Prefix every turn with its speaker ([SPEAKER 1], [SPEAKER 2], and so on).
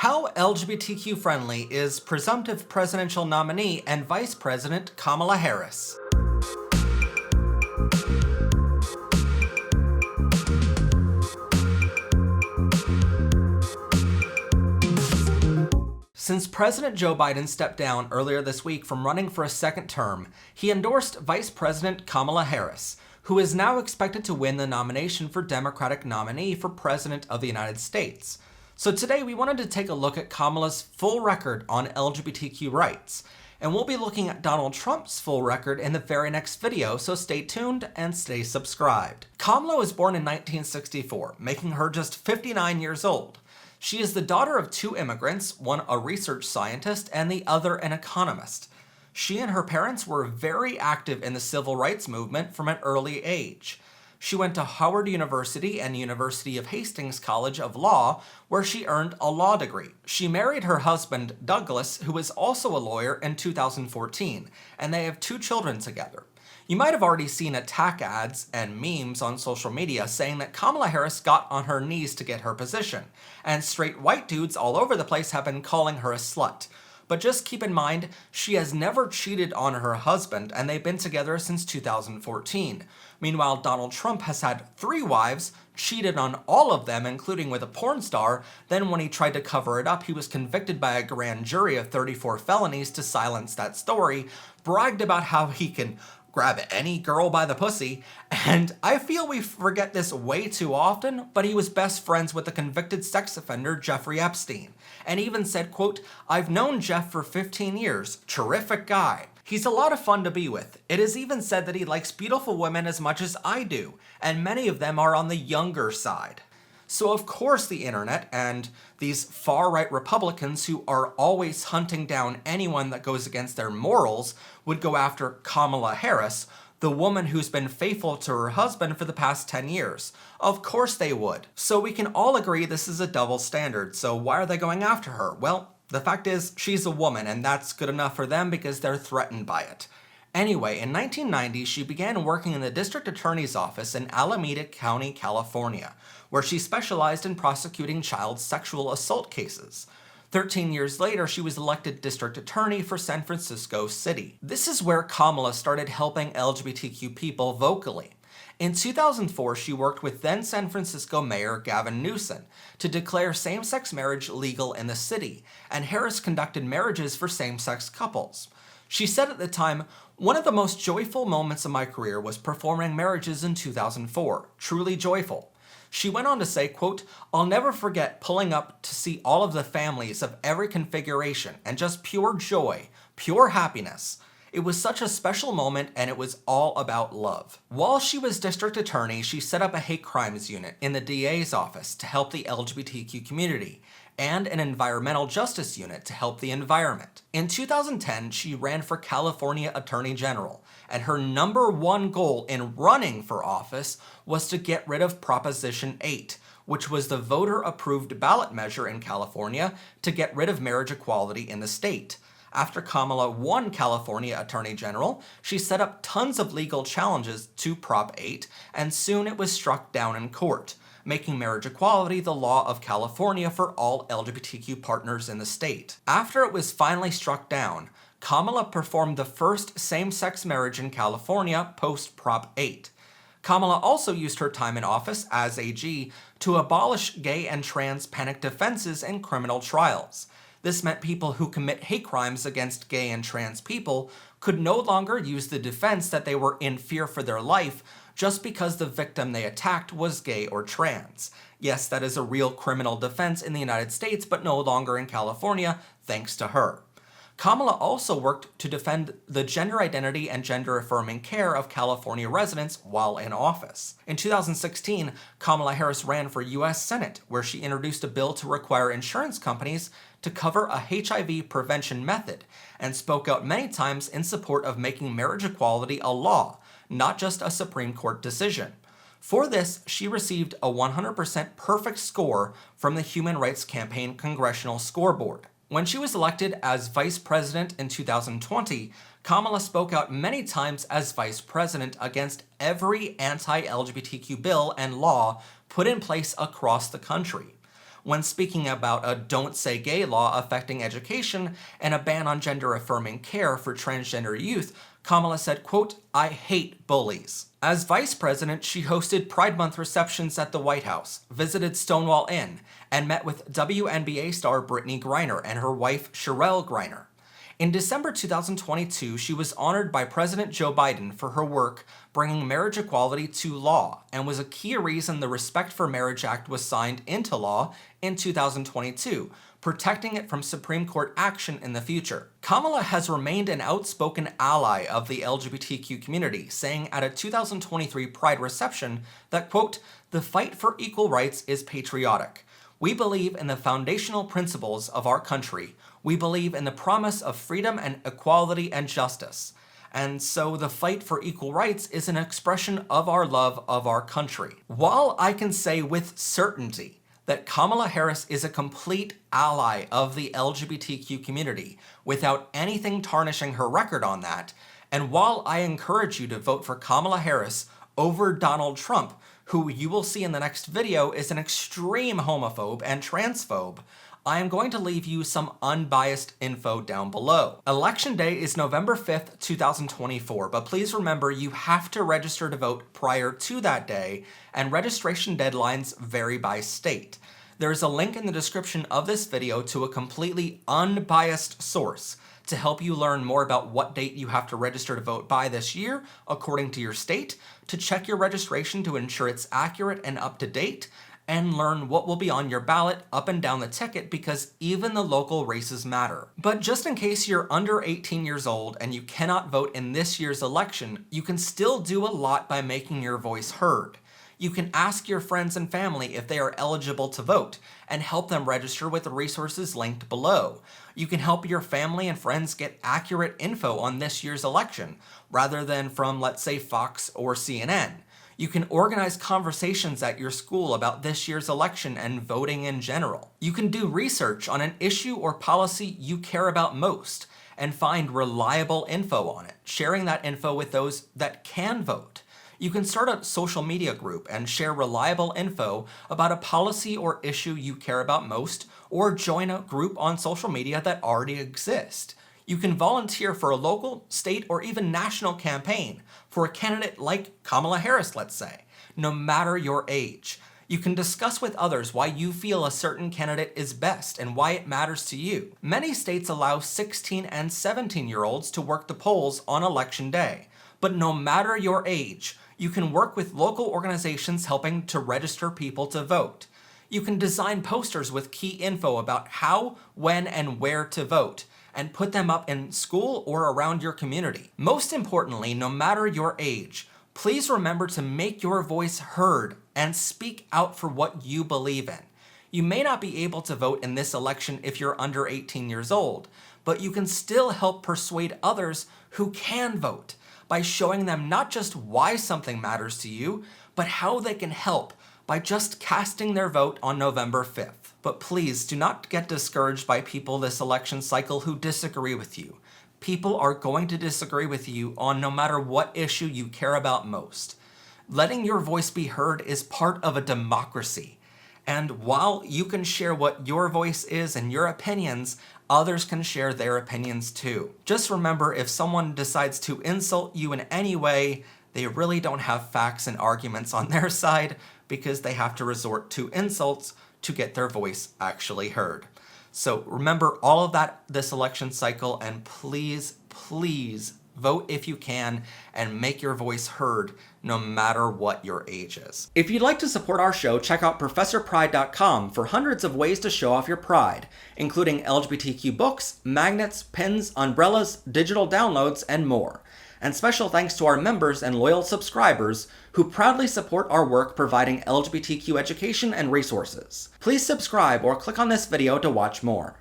[SPEAKER 1] How LGBTQ friendly is presumptive presidential nominee and Vice President Kamala Harris? Since President Joe Biden stepped down earlier this week from running for a second term, he endorsed Vice President Kamala Harris, who is now expected to win the nomination for Democratic nominee for President of the United States. So today we wanted to take a look at Kamala's full record on LGBTQ rights, and we'll be looking at Donald Trump's full record in the very next video, so stay tuned and stay subscribed. Kamala was born in 1964, making her just 59 years old. She is the daughter of two immigrants, one a research scientist and the other an economist. She and her parents were very active in the civil rights movement from an early age. She went to Howard University and University of Hastings College of Law, where she earned a law degree. She married her husband, Douglas, who is also a lawyer, in 2014, and they have two children together. You might have already seen attack ads and memes on social media saying that Kamala Harris got on her knees to get her position, and straight white dudes all over the place have been calling her a slut. But just keep in mind, she has never cheated on her husband, and they've been together since 2014. Meanwhile, Donald Trump has had 3 wives, cheated on all of them, including with a porn star. Then when he tried to cover it up, he was convicted by a grand jury of 34 felonies to silence that story, bragged about how he can grab any girl by the pussy, and I feel we forget this way too often, but he was best friends with the convicted sex offender Jeffrey Epstein, and even said, quote, "I've known Jeff for 15 years, terrific guy. He's a lot of fun to be with. It is even said that he likes beautiful women as much as I do, and many of them are on the younger side." So of course the internet and these far-right Republicans who are always hunting down anyone that goes against their morals would go after Kamala Harris, the woman who's been faithful to her husband for the past 10 years. Of course they would. So we can all agree this is a double standard, so why are they going after her? Well, the fact is, she's a woman, and that's good enough for them because they're threatened by it. Anyway, in 1990, she began working in the district attorney's office in Alameda County, California, where she specialized in prosecuting child sexual assault cases. 13 years later, she was elected district attorney for San Francisco City. This is where Kamala started helping LGBTQ people vocally. In 2004, she worked with then San Francisco Mayor Gavin Newsom to declare same-sex marriage legal in the city, and Harris conducted marriages for same-sex couples. She said at the time, "One of the most joyful moments of my career was performing marriages in 2004. Truly joyful." She went on to say, quote, "I'll never forget pulling up to see all of the families of every configuration and just pure joy, pure happiness. It was such a special moment, and it was all about love." While she was district attorney, she set up a hate crimes unit in the DA's office to help the LGBTQ community, and an environmental justice unit to help the environment. In 2010, she ran for California Attorney General, and her #1 goal in running for office was to get rid of Proposition 8, which was the voter-approved ballot measure in California to get rid of marriage equality in the state. After Kamala won California Attorney General, she set up tons of legal challenges to Prop 8, and soon it was struck down in court, making marriage equality the law of California for all LGBTQ partners in the state. After it was finally struck down, Kamala performed the first same-sex marriage in California post-Prop 8. Kamala also used her time in office as AG to abolish gay and trans panic defenses in criminal trials. This meant people who commit hate crimes against gay and trans people could no longer use the defense that they were in fear for their life just because the victim they attacked was gay or trans. Yes, that is a real criminal defense in the United States, but no longer in California, thanks to her. Kamala also worked to defend the gender identity and gender-affirming care of California residents while in office. In 2016, Kamala Harris ran for U.S. Senate, where she introduced a bill to require insurance companies to cover a HIV prevention method, and spoke out many times in support of making marriage equality a law, not just a Supreme Court decision. For this, she received a 100% perfect score from the Human Rights Campaign Congressional Scoreboard. When she was elected as vice president in 2020, Kamala spoke out many times as vice president against every anti-LGBTQ bill and law put in place across the country. When speaking about a don't say gay law affecting education and a ban on gender-affirming care for transgender youth, Kamala said, quote, "I hate bullies." As vice president, she hosted Pride Month receptions at the White House, visited Stonewall Inn, and met with WNBA star Brittany Griner and her wife Sherelle Griner. In December 2022, she was honored by President Joe Biden for her work bringing marriage equality to law, and was a key reason the Respect for Marriage Act was signed into law in 2022, protecting it from Supreme Court action in the future. Kamala has remained an outspoken ally of the LGBTQ community, saying at a 2023 Pride reception that, quote, "The fight for equal rights is patriotic. We believe in the foundational principles of our country. We believe in the promise of freedom and equality and justice. And so the fight for equal rights is an expression of our love of our country." While I can say with certainty that Kamala Harris is a complete ally of the LGBTQ community without anything tarnishing her record on that, and while I encourage you to vote for Kamala Harris over Donald Trump, who you will see in the next video is an extreme homophobe and transphobe, I am going to leave you some unbiased info down below. Election day is November 5th, 2024, but please remember you have to register to vote prior to that day, and registration deadlines vary by state. There is a link in the description of this video to a completely unbiased source to help you learn more about what date you have to register to vote by this year, according to your state, to check your registration to ensure it's accurate and up to date, and learn what will be on your ballot up and down the ticket, because even the local races matter. But just in case you're under 18 years old and you cannot vote in this year's election, you can still do a lot by making your voice heard. You can ask your friends and family if they are eligible to vote and help them register with the resources linked below. You can help your family and friends get accurate info on this year's election, rather than from, let's say, Fox or CNN. You can organize conversations at your school about this year's election and voting in general. You can do research on an issue or policy you care about most and find reliable info on it, sharing that info with those that can vote. You can start a social media group and share reliable info about a policy or issue you care about most, or join a group on social media that already exists. You can volunteer for a local, state, or even national campaign for a candidate like Kamala Harris, let's say, no matter your age. You can discuss with others why you feel a certain candidate is best and why it matters to you. Many states allow 16 and 17-year-olds to work the polls on election day, but no matter your age, you can work with local organizations helping to register people to vote. You can design posters with key info about how, when, and where to vote, and put them up in school or around your community. Most importantly, no matter your age, please remember to make your voice heard and speak out for what you believe in. You may not be able to vote in this election if you're under 18 years old, but you can still help persuade others who can vote by showing them not just why something matters to you, but how they can help by just casting their vote on November 5th. But please do not get discouraged by people this election cycle who disagree with you. People are going to disagree with you on no matter what issue you care about most. Letting your voice be heard is part of a democracy. And while you can share what your voice is and your opinions, others can share their opinions too. Just remember, if someone decides to insult you in any way, they really don't have facts and arguments on their side, because they have to resort to insults to get their voice actually heard. So remember all of that this election cycle, and please, please vote if you can and make your voice heard no matter what your age is. If you'd like to support our show, check out ProfessorPride.com for hundreds of ways to show off your pride, including LGBTQ books, magnets, pins, umbrellas, digital downloads, and more. And special thanks to our members and loyal subscribers who proudly support our work providing LGBTQ education and resources. Please subscribe or click on this video to watch more.